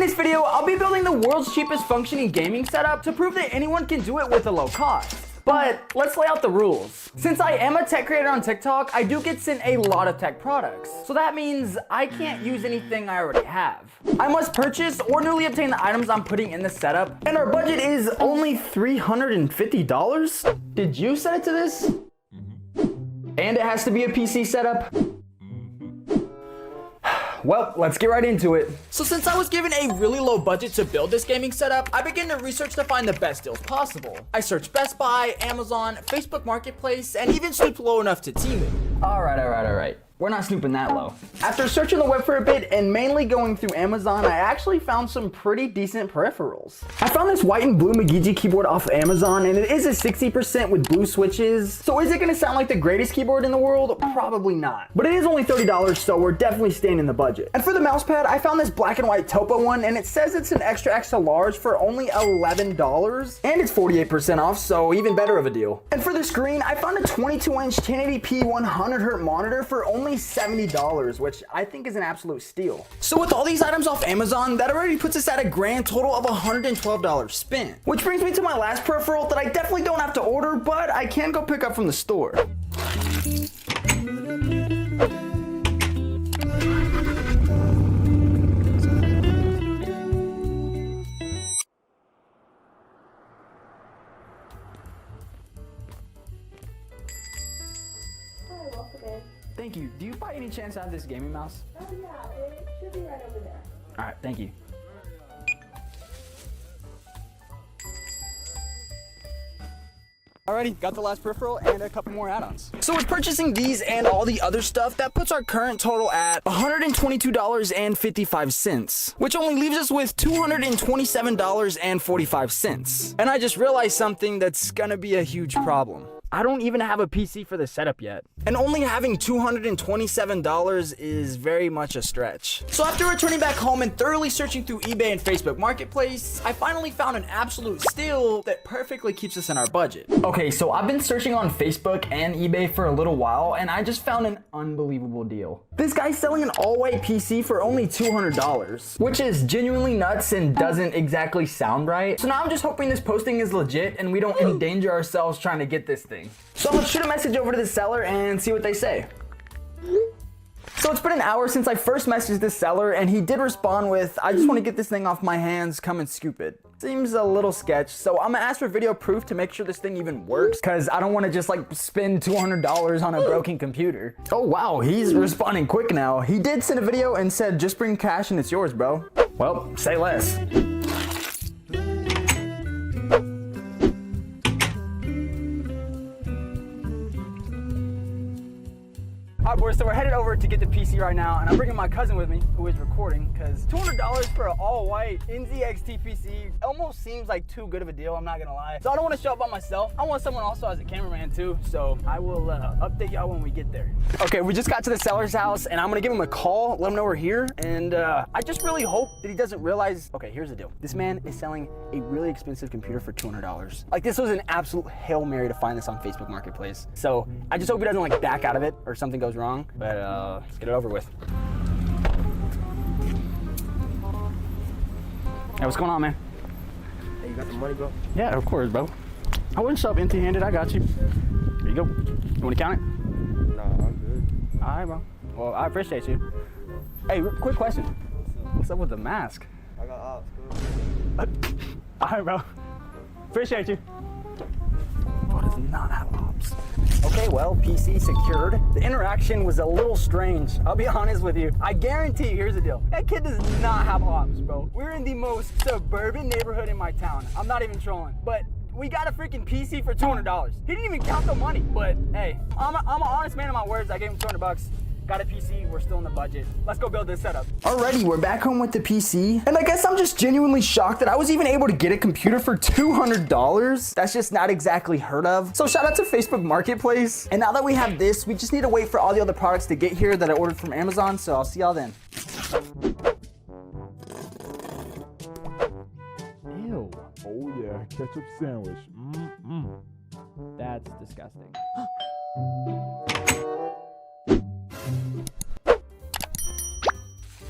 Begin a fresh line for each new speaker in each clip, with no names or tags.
today's video, I'll be building the world's cheapest functioning gaming setup to prove that anyone can do it with a low cost. But let's lay out the rules. Since I am a tech creator on TikTok, I do get sent a lot of tech products. So that means I can't use anything I already have. I must purchase or newly obtain the items I'm putting in the setup, and our budget is only $350? Did you set it to this? And it has to be a PC setup? Well, let's get right into it. So since I was given a really low budget to build this gaming setup, I began to research to find the best deals possible. I searched Best Buy, Amazon, Facebook Marketplace, and even stooped low enough to Temu. All right. We're not snooping that low. After searching the web for a bit and mainly going through Amazon, I actually found some pretty decent peripherals. I found this white and blue Magiji keyboard off Amazon, and it is a 60% with blue switches. So is it gonna sound like the greatest keyboard in the world? Probably not. But it is only $30, so we're definitely staying in the budget. And for the mouse pad, I found this black and white Topo one, and it says it's an extra large for only $11. And it's 48% off, so even better of a deal. And for the screen, I found a 22-inch 1080p 100Hz monitor for only $70, which I think is an absolute steal. So with all these items off Amazon, that already puts us at a grand total of $112 spent. Which brings me to my last peripheral that I definitely don't have to order, but I can go pick up from the store. Thank you. Do you by any chance have this gaming mouse?
Oh yeah, it should be right over there.
All right, thank you. Alrighty, got the last peripheral and a couple more add-ons. So with purchasing these and all the other stuff, that puts our current total at $122.55, which only leaves us with $227.45. And I just realized something that's gonna be a huge problem. I don't even have a PC for the setup yet. And only having $227 is very much a stretch. So after returning back home and thoroughly searching through eBay and Facebook Marketplace, I finally found an absolute steal that perfectly keeps us in our budget. Okay, so I've been searching on Facebook and eBay for a little while, and I just found an unbelievable deal. This guy's selling an all-white PC for only $200, which is genuinely nuts and doesn't exactly sound right. So now I'm just hoping this posting is legit and we don't endanger ourselves trying to get this thing. So I'm gonna shoot a message over to the seller and see what they say. So it's been an hour since I first messaged this seller, and he did respond with, I just want to get this thing off my hands, come and scoop it. Seems a little sketch, so I'm gonna ask for video proof to make sure this thing even works, because I don't want to just like spend $200 on a broken computer. Oh wow, he's responding quick now. He did send a video and said, just bring cash and it's yours, bro. Well, say less. All right, boys, so we're headed over to get the PC right now, and I'm bringing my cousin with me, who is recording, because $200 for an all-white NZXT PC almost seems like too good of a deal, I'm not gonna lie. So I don't want to show up by myself. I want someone also as a cameraman too, so I will update y'all when we get there. Okay, we just got to the seller's house, and I'm gonna give him a call, let him know we're here, and I just really hope that he doesn't realize, okay, here's the deal. This man is selling a really expensive computer for $200. Like, this was an absolute Hail Mary to find this on Facebook Marketplace. So I just hope he doesn't like back out of it or something goes wrong, but let's get it over with. Hey, what's going on, man?
Hey, you got the money, bro?
Yeah, of course, bro. I wouldn't show up empty-handed. I got you. Here you go. You want to count it?
Nah, I'm good.
All right, bro. Well, I appreciate you. Hey, quick question. What's up with the mask?
I got ops, cool.
All right, bro. Appreciate you. Bro does not have ops. Okay, well, PC secured. The interaction was a little strange. I'll be honest with you. I guarantee, here's the deal. That kid does not have ops, bro. We're in the most suburban neighborhood in my town. I'm not even trolling. But we got a freaking PC for $200. He didn't even count the money. But hey, I'm an honest man of my words. I gave him $200. Got a PC, we're still in the budget. Let's go build this setup. Alrighty, we're back home with the PC. And I guess I'm just genuinely shocked that I was even able to get a computer for $200. That's just not exactly heard of. So shout out to Facebook Marketplace. And now that we have this, we just need to wait for all the other products to get here that I ordered from Amazon. So I'll see y'all then. Ew.
Oh yeah, ketchup sandwich.
That's disgusting.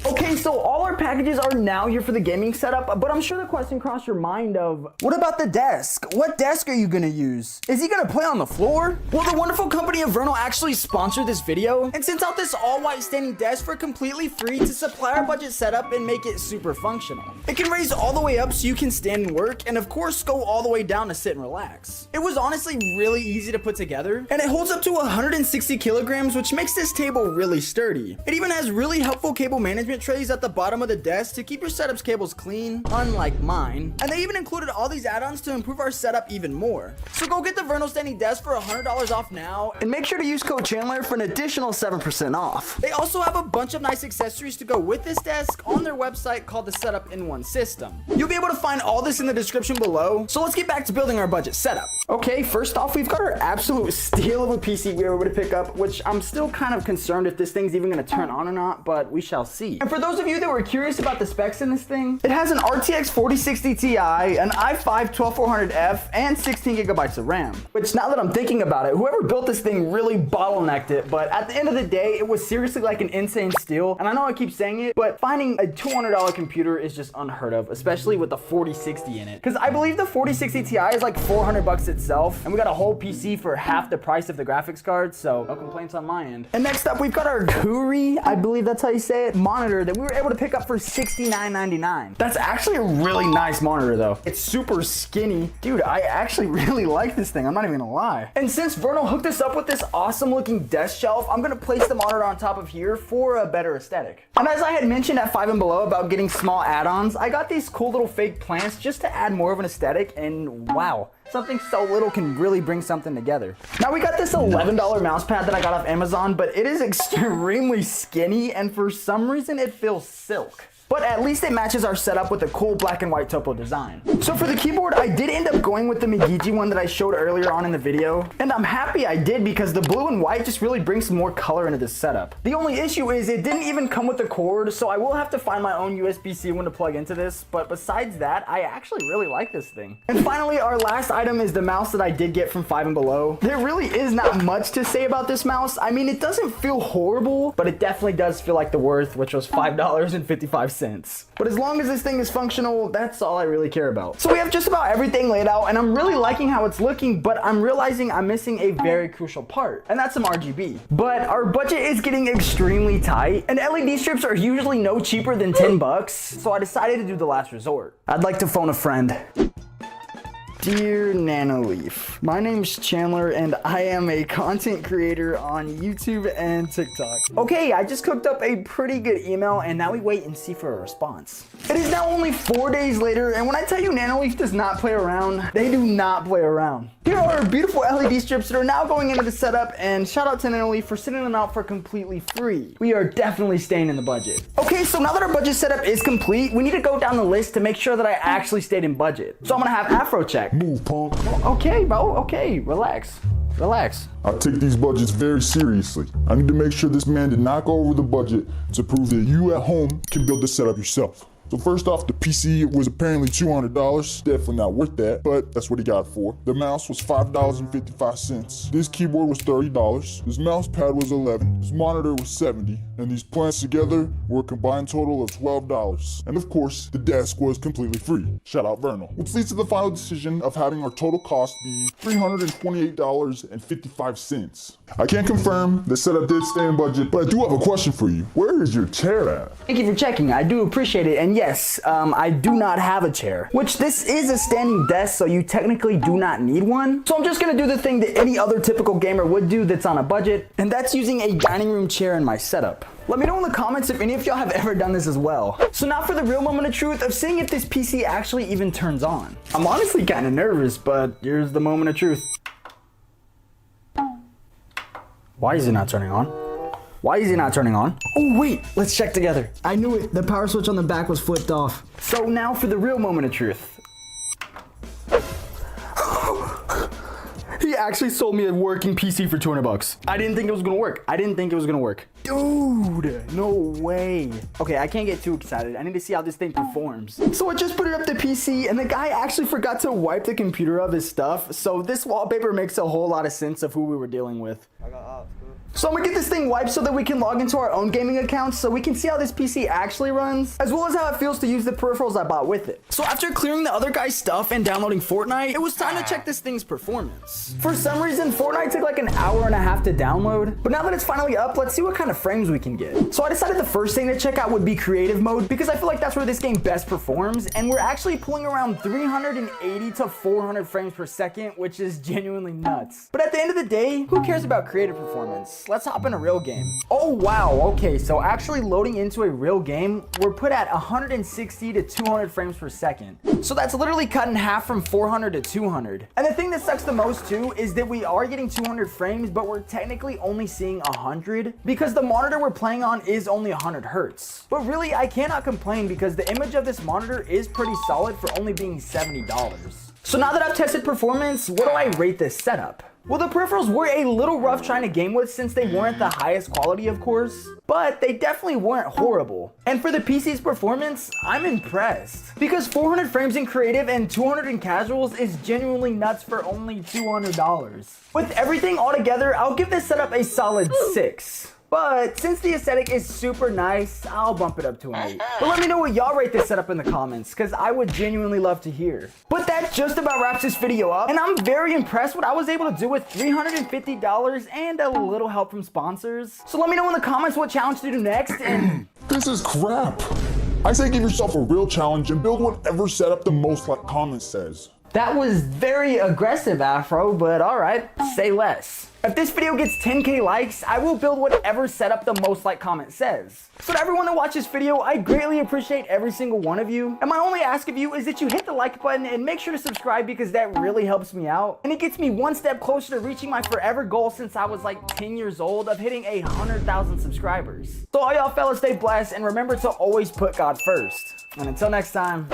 Okay, so all our packages are now here for the gaming setup, but I'm sure the question crossed your mind of, what about the desk? What desk are you gonna use? Is he gonna play on the floor? Well, the wonderful company of Vernal actually sponsored this video and sent out this all-white standing desk for completely free to supply our budget setup and make it super functional. It can raise all the way up so you can stand and work, and of course go all the way down to sit and relax. It was honestly really easy to put together, and it holds up to 160 kilograms, which makes this table really sturdy. It even has really helpful cable management trays at the bottom of the desk to keep your setup's cables clean, unlike mine. And they even included all these add-ons to improve our setup even more. So go get the Vernal standing desk for $100 off now, and make sure to use code Chandler for an additional 7% off. They also have a bunch of nice accessories to go with this desk on their website called the Setup in One System. You'll be able to find all this in the description below, so let's get back to building our budget setup. Okay, first off, we've got our absolute steal of a PC we were able to pick up, which I'm still kind of concerned if this thing's even gonna turn on or not, but we shall see. And for those of you that were curious about the specs in this thing, it has an RTX 4060 Ti, an i5 12400F, and 16 gigabytes of RAM. Which, now that I'm thinking about it, whoever built this thing really bottlenecked it, but at the end of the day, it was seriously like an insane steal. And I know I keep saying it, but finding a $200 computer is just unheard of, especially with the 4060 in it. Because I believe the 4060 Ti is like 400 bucks itself, and we got a whole PC for half the price of the graphics card, so no complaints on my end. And next up, we've got our Guri, I believe that's how you say it, monitor that we were able to pick up for $69.99. That's actually a really nice monitor though. It's super skinny. Dude, I actually really like this thing, I'm not even gonna lie. And since Vernal hooked us up with this awesome looking desk shelf, I'm gonna place the monitor on top of here for a better aesthetic. And as I had mentioned at 5 and Below about getting small add-ons, I got these cool little fake plants just to add more of an aesthetic, and wow. Something so little can really bring something together. Now we got this $11 mouse pad that I got off Amazon, but it is extremely skinny and for some reason it feels silk. But at least it matches our setup with a cool black and white topo design. So for the keyboard, I did end up going with the Megiji one that I showed earlier on in the video. And I'm happy I did because the blue and white just really brings some more color into this setup. The only issue is it didn't even come with a cord, so I will have to find my own USB-C one to plug into this. But besides that, I actually really like this thing. And finally, our last item is the mouse that I did get from 5 and Below. There really is not much to say about this mouse. I mean, it doesn't feel horrible, but it definitely does feel like the worth, which was $5.55. But as long as this thing is functional, that's all I really care about. So we have just about everything laid out, and I'm really liking how it's looking, but I'm realizing I'm missing a very crucial part, and that's some RGB. But our budget is getting extremely tight, and LED strips are usually no cheaper than 10 bucks, so I decided to do the last resort. I'd like to phone a friend. Dear Nanoleaf, my name's Chandler and I am a content creator on YouTube and TikTok. Okay, I just cooked up a pretty good email and now we wait and see for a response. It is now only 4 days later, and when I tell you Nanoleaf does not play around, they do not play around. Here are our beautiful LED strips that are now going into the setup, and shout out to Nanoleaf for sending them out for completely free. We are definitely staying in the budget. Okay, so now that our budget setup is complete, we need to go down the list to make sure that I actually stayed in budget. So I'm gonna have Afro check.
Move, punk.
Okay, bro, okay, relax. Relax.
I take these budgets very seriously. I need to make sure this man did not go over the budget to prove that you at home can build this setup yourself. So first off, the PC was apparently $200, definitely not worth that, but that's what he got it for. The mouse was $5.55. This keyboard was $30. This mouse pad was $11. This monitor was $70. And these plants together were a combined total of $12. And of course, the desk was completely free. Shout out Vernal. Which leads to the final decision of having our total cost be $328.55. I can't confirm the setup did stay in budget, but I do have a question for you. Where is your chair at?
Thank you for checking. I do appreciate it. And yes, I do not have a chair, which this is a standing desk, so you technically do not need one. So I'm just gonna do the thing that any other typical gamer would do that's on a budget, and that's using a dining room chair in my setup. Let me know in the comments if any of y'all have ever done this as well. So now for the real moment of truth of seeing if this PC actually even turns on. I'm honestly kind of nervous, but here's the moment of truth. Why is it not turning on? Why is it not turning on? Oh wait, let's check together. I knew it, the power switch on the back was flipped off. So now for the real moment of truth. He actually sold me a working PC for 200 bucks. I didn't think it was gonna work. I didn't think it was gonna work. Dude, no way. Okay, I can't get too excited. I need to see how this thing performs. So I just put it up to PC and the guy actually forgot to wipe the computer of his stuff. So this wallpaper makes a whole lot of sense of who we were dealing with.
I got ops, cool.
So I'm gonna get this thing wiped so that we can log into our own gaming accounts so we can see how this PC actually runs, as well as how it feels to use the peripherals I bought with it. So after clearing the other guy's stuff and downloading Fortnite, it was time to check this thing's performance. For some reason, Fortnite took like an hour and a half to download, but now that it's finally up, let's see what kind of frames we can get. So I decided the first thing to check out would be creative mode, because I feel like that's where this game best performs, and we're actually pulling around 380 to 400 frames per second, which is genuinely nuts. But at the end of the day, who cares about creative performance? Let's hop in a real game. Oh wow, okay, so actually loading into a real game, we're put at 160 to 200 frames per second. So that's literally cut in half from 400 to 200. And the thing that sucks the most too is that we are getting 200 frames, but we're technically only seeing 100 because the monitor we're playing on is only 100 hertz. But really, I cannot complain because the image of this monitor is pretty solid for only being $70. So now that I've tested performance, what do I rate this setup? Well, the peripherals were a little rough trying to game with since they weren't the highest quality, of course, but they definitely weren't horrible. And for the PC's performance, I'm impressed. Because 400 frames in creative and 200 in casuals is genuinely nuts for only $200. With everything all together, I'll give this setup a solid 6. But since the aesthetic is super nice, I'll bump it up to an 8. But let me know what y'all rate this setup in the comments, because I would genuinely love to hear. But that just about wraps this video up, and I'm very impressed what I was able to do with $350 and a little help from sponsors. So let me know in the comments what challenge to do next, and
This is crap. I say give yourself a real challenge and build whatever setup the most like comment says.
that was very aggressive, Afro, but alright, say less. If this video gets 10k likes, I will build whatever setup the most like comment says. So to everyone that watched this video, I greatly appreciate every single one of you. And my only ask of you is that you hit the like button and make sure to subscribe because that really helps me out. And it gets me one step closer to reaching my forever goal since I was like 10 years old of hitting 100,000 subscribers. So all y'all fellas stay blessed and remember to always put God first. And until next time,